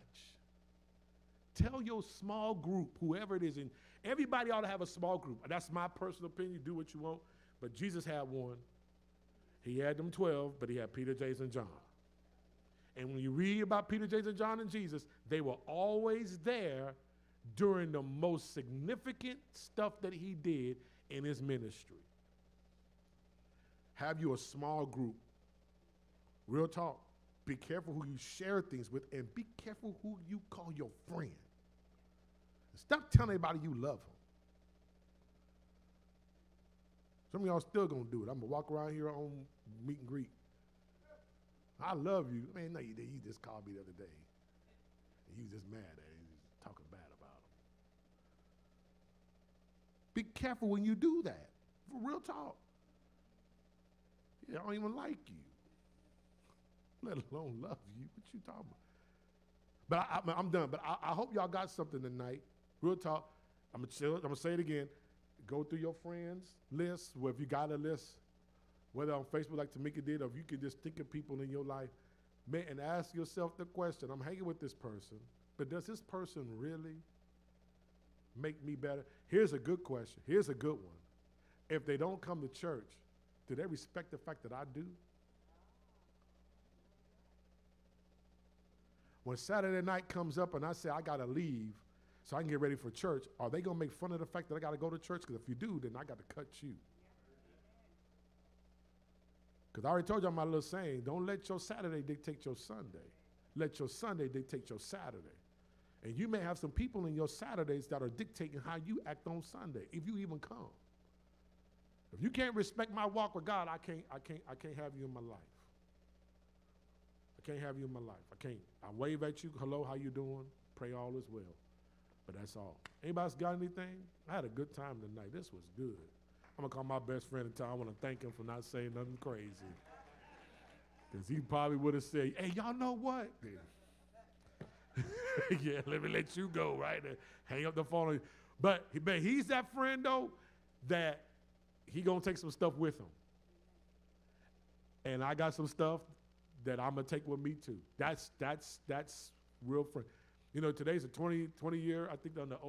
Tell your small group, whoever it is, and everybody ought to have a small group. That's my personal opinion. Do what you want. But Jesus had one. He had them 12, but he had Peter, James, and John. And when you read about Peter, James, and John and Jesus, they were always there during the most significant stuff that he did in his ministry. Have you a small group. Real talk. Be careful who you share things with, and be careful who you call your friend. Stop telling everybody you love them. Some of y'all still gonna do it. I'm gonna walk around here on meet and greet. I love you. Man, no, you did. You just called me the other day. And you was just mad at him. You was talking bad about him. Be careful when you do that. For real talk. Yeah, I don't even like you. Let alone love you. What you talking about? But I'm done. But I hope y'all got something tonight. Real talk. I'm gonna say it again. Go through your friends list, if you got a list, whether on Facebook like Tamika did, or if you can just think of people in your life, man, and ask yourself the question, I'm hanging with this person, but does this person really make me better? Here's a good question. Here's a good one. If they don't come to church, do they respect the fact that I do? When Saturday night comes up and I say I got to leave so I can get ready for church, are they going to make fun of the fact that I got to go to church? Because if you do, then I got to cut you. Because I already told y'all my little saying, don't let your Saturday dictate your Sunday. Let your Sunday dictate your Saturday. And you may have some people in your Saturdays that are dictating how you act on Sunday, if you even come. If you can't respect my walk with God, I can't have you in my life. I can't have you in my life. I can't. I wave at you, hello, how you doing? Pray all is well. But that's all. Anybody else got anything? I had a good time tonight. This was good. I'm going to call my best friend in town. I want to thank him for not saying nothing crazy. Because he probably would have said, hey, y'all know what? Yeah, let me let you go, right? And hang up the phone. But he's that friend, though, that he going to take some stuff with him. And I got some stuff that I'm going to take with me, too. That's real friend. You know, today's a 20 year, I think, on the